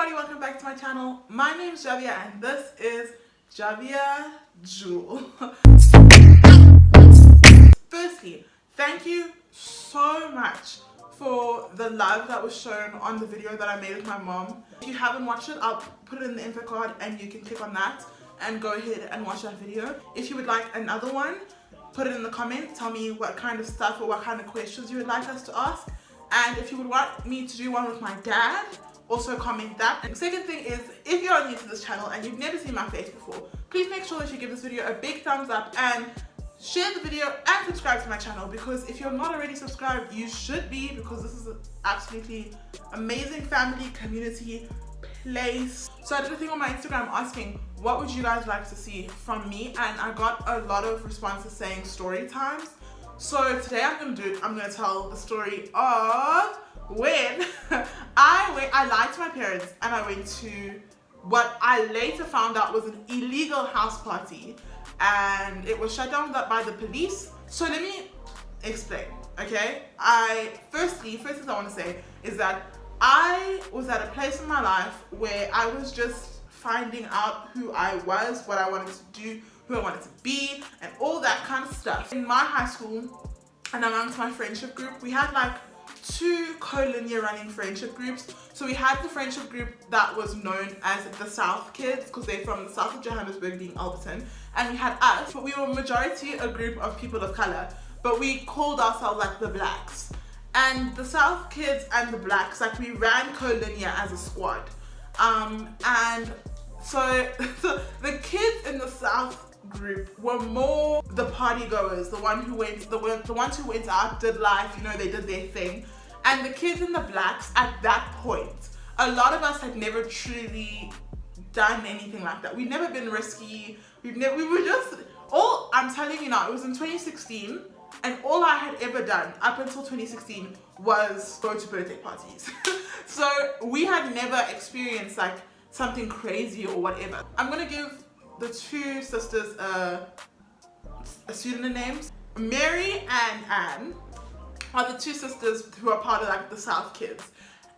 everybody, welcome back to my channel. My name is Javia and this is Javia Jewel. Firstly, thank you so much for the love that was shown on the video that I made with my mom. If you haven't watched it, I'll put it in the info card and you can click on that and go ahead and watch that video. If you would like another one, put it in the comments. Tell me what kind of stuff or what kind of questions you would like us to ask. And if you would want me to do one with my dad, also comment that. And the second thing is, if you're new to this channel and you've never seen my face before, please make sure that you give this video a big thumbs up and share the video and subscribe to my channel, because if you're not already subscribed, you should be, because this is an absolutely amazing family community place. So I did a thing on my Instagram asking what would you guys like to see from me, and I got a lot of responses saying story times. So today I'm gonna tell the story of when I lied to my parents and I went to what I later found out was an illegal house party, and it was shut down by the police. So let me explain, okay? First thing I want to say is that I was at a place in my life where I was just finding out who I was, what I wanted to do, who I wanted to be, and all that kind of stuff. In my high school and amongst my friendship group, we had like two co-linear running friendship groups. So we had the friendship group that was known as the South Kids, because they're from the south of Johannesburg, being Alberton, and we had us, but we were majority a group of people of color, but we called ourselves like the Blacks. And the South Kids and the Blacks, like, we ran co-linear as a squad. And so the kids in the South group were more the party goers, the ones who went out, did life, you know, they did their thing. And the kids in the Blacks, at that point, a lot of us had never truly done anything like that. We'd never been risky. We were just, I'm telling you now, it was in 2016, and all I had ever done up until 2016 was go to birthday parties. So we had never experienced like something crazy or whatever. I'm gonna give the two sisters a pseudonym names. Mary and Anne are the two sisters who are part of like the South Kids,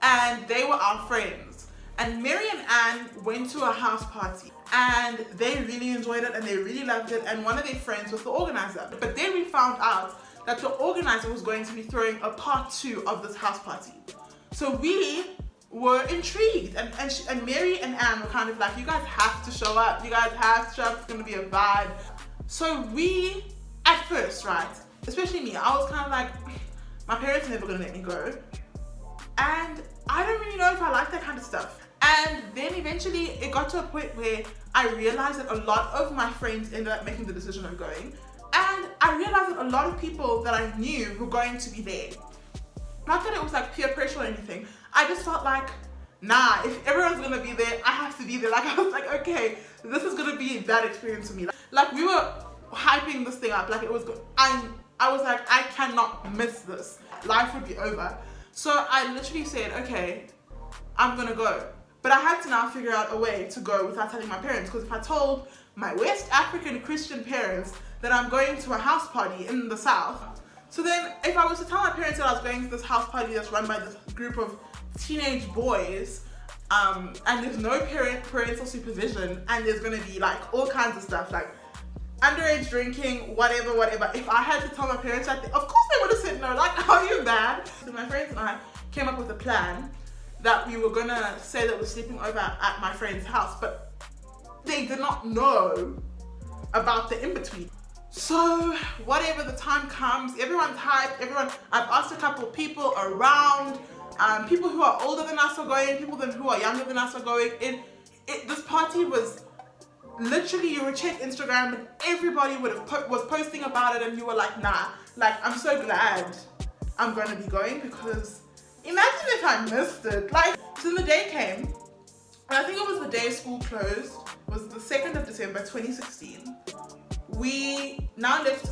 and they were our friends. And Mary and Anne went to a house party and they really enjoyed it and they really loved it, and one of their friends was the organizer. But then we found out that the organizer was going to be throwing a part 2 of this house party. So we were intrigued, and Mary and Anne were kind of like, you guys have to show up, you guys have to show up, it's gonna be a vibe. So we, at first, right, especially me, I was kind of like, my parents are never gonna let me go, and I don't really know if I like that kind of stuff. And then eventually it got to a point where I realized that a lot of my friends ended up making the decision of going, and I realized that a lot of people that I knew were going to be there. Not that it was like peer pressure or anything, I just felt like, nah, if everyone's gonna be there, I have to be there. Like, I was like, okay, this is gonna be a bad experience for me. Like we were hyping this thing up, like it was good. I was like, I cannot miss this. Life would be over. So I literally said, okay, I'm gonna go. But I had to now figure out a way to go without telling my parents, because if I told my West African Christian parents that I'm going to a house party in the South, so then if I was to tell my parents that I was going to this house party that's run by this group of teenage boys, and there's no parental supervision, and there's gonna be like all kinds of stuff, like underage drinking, whatever. If I had to tell my parents that, of course they would have said no, like, are you mad? So my friends and I came up with a plan that we were gonna say that we're sleeping over at my friend's house, but they did not know about the in-between. So whatever, the time comes, everyone's hyped, I've asked a couple of people around, people who are older than us are going, people who are younger than us are going. This party was literally, you would check Instagram and everybody was posting about it, and you were like, nah, like, I'm so glad I'm gonna be going, because imagine if I missed it. Like, so the day came, and I think it was the day school closed. It was the 2nd of December 2016.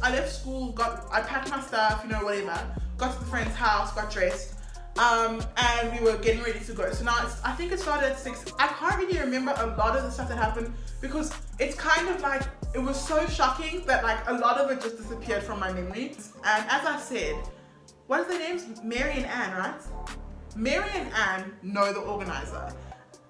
I left school, I packed my stuff, you know, whatever, got to the friend's house, got dressed, and we were getting ready to go. So now I think it started at 6. I can't really remember a lot of the stuff that happened, because it's kind of like, it was so shocking that like a lot of it just disappeared from my memory. And as I said, what are their names? Mary and Anne, right? Mary and Anne know the organizer.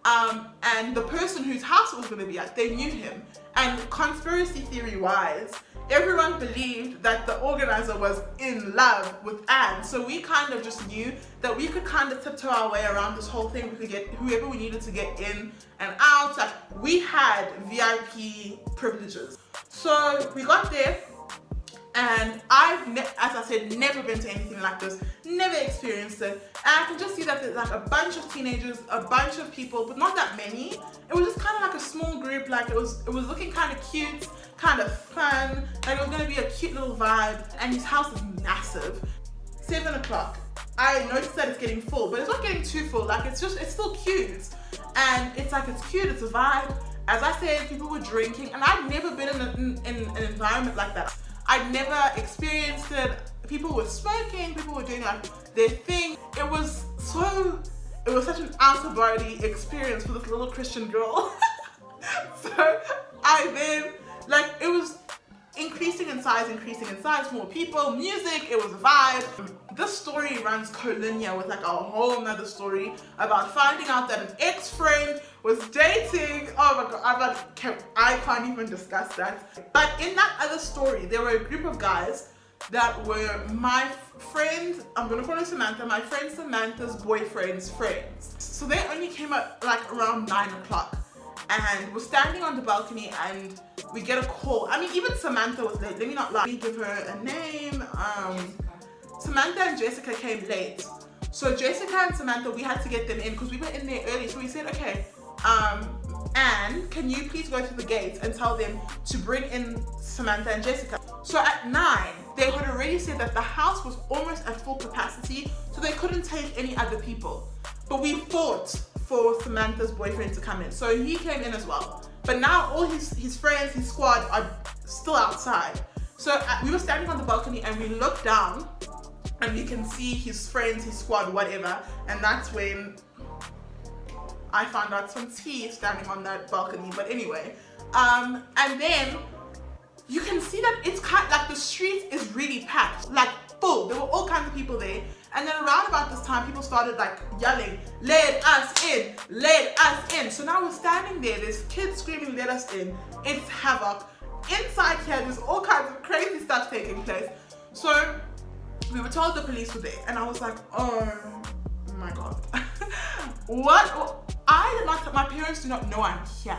And the person whose house it was going to be at, they knew him. And conspiracy theory wise, everyone believed that the organizer was in love with Anne. So we kind of just knew that we could kind of tiptoe our way around this whole thing. We could get whoever we needed to get in and out. Like, we had VIP privileges. So we got there, and I've, as I said, never been to anything like this, never experienced it. And I can just see that there's like a bunch of teenagers, a bunch of people, but not that many. It was just kind of like a small group. Like, it was looking kind of cute, kind of fun. Like, it was gonna be a cute little vibe. And his house is massive. 7 o'clock. I noticed that it's getting full, but it's not getting too full. Like, it's still cute. And it's like, it's cute, it's a vibe. As I said, people were drinking, and I've never been in an environment like that. I'd never experienced it. People were smoking, people were doing like their thing. It was such an out-of-body experience for this little Christian girl. So I then, like, it was increasing in size, more people, music, it was a vibe. This story runs collinear with like a whole nother story about finding out that an ex-friend was dating. Oh my god, I can't even discuss that. But in that other story, there were a group of guys that were my friend, I'm gonna call her Samantha, my friend Samantha's boyfriend's friends. So they only came up like around 9 o'clock. And we're standing on the balcony and we get a call. I mean, even Samantha was late. Let me not lie. Let me give her a name. Samantha and Jessica came late. So Jessica and Samantha, we had to get them in because we were in there early. So we said, okay, Anne, can you please go to the gate and tell them to bring in Samantha and Jessica? So at 9, they had already said that the house was almost at full capacity, so they couldn't take any other people. But we fought for Samantha's boyfriend to come in. So he came in as well. But now all his friends, his squad are still outside. So we were standing on the balcony and we looked down and we can see his friends, his squad, whatever. And that's when I found out some tea standing on that balcony. But anyway, and then you can see that it's kind of like the street is really packed, like full. There were all kinds of people there. And then around about this time, people started like yelling, "Let us in, let us in." So now we're standing there, there's kids screaming, "Let us in." It's havoc. Inside here, there's all kinds of crazy stuff taking place. So we were told the police were there, and I was like, oh my god. What? My parents do not know I'm here.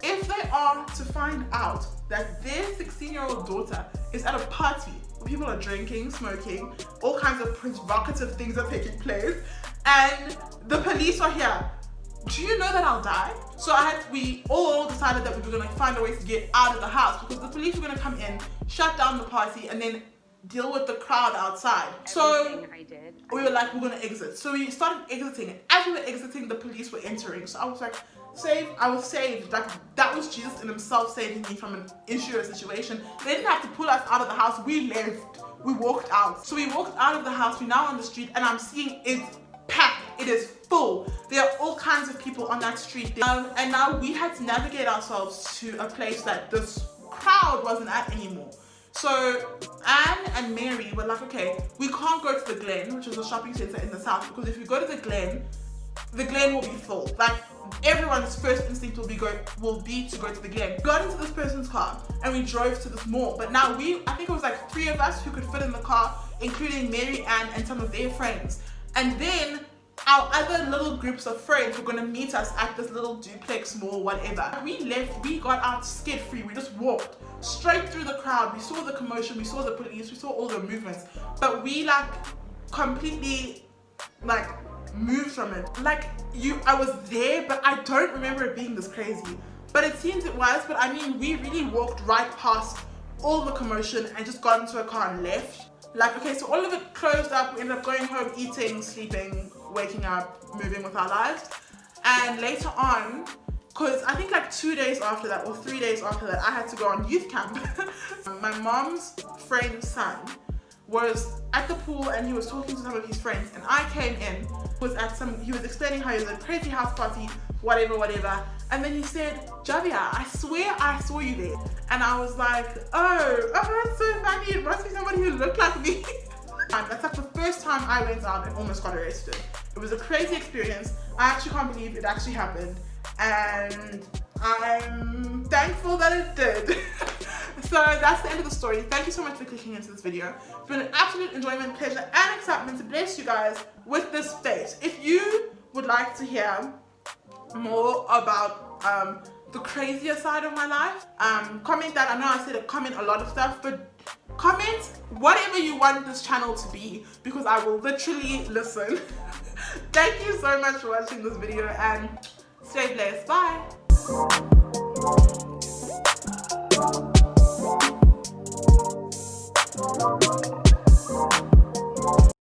If they are to find out that their 16-year-old daughter is at a party where people are drinking, smoking, all kinds of provocative things are taking place, and the police are here, do you know that I'll die? So we all decided that we were gonna find a way to get out of the house because the police were gonna come in, shut down the party, and then deal with the crowd outside. So we were like, we're gonna exit. So we started exiting, and as we were exiting, the police were entering. So I was like, I was saved. Like, that was Jesus in himself saving me from an issue or situation. They didn't have to pull us out of the house. We left. We walked out. So we walked out of the house. We're now on the street, and I'm seeing it's packed. It is full. There are all kinds of people on that street. And now we had to navigate ourselves to a place that this crowd wasn't at anymore. So Anne and Mary were like, okay, we can't go to the Glen, which is a shopping center in the south, because if we go to the Glen will be full. Like, everyone's first instinct will be to go to the Glen. We got into this person's car and we drove to this mall. But now I think it was like 3 of us who could fit in the car, including Mary, Ann, and some of their friends. And then our other little groups of friends were gonna meet us at this little duplex mall, whatever. We left, we got out skid-free. We just walked straight through the crowd. We saw the commotion, we saw the police, we saw all the movements. But we like completely like moved from it. Like, I was there, but I don't remember it being this crazy. But it seems it was. But I mean, we really walked right past all the commotion and just got into a car and left. Like, okay, so all of it closed up. We ended up going home, eating, sleeping, waking up, moving with our lives. And later on, because I think like 2 days after that or 3 days after that, I had to go on youth camp. My mom's friend's son was at the pool and he was talking to some of his friends, and I came in, he was explaining how he was at a crazy house party, whatever, and then he said, "Javia, I swear I saw you there." And I was like, oh, that's so funny, it must be somebody who looked like me. That's like the first time I went out and almost got arrested. It was a crazy experience. I actually can't believe it actually happened, and I'm thankful that it did. So that's the end of the story. Thank you so much for clicking into this video. It's been an absolute enjoyment, pleasure, and excitement to bless you guys with this fate. If you would like to hear more about the crazier side of my life, comment that. I know I said comment a lot of stuff, but comment whatever you want this channel to be, because I will literally listen. Thank you so much for watching this video, and stay blessed. Bye.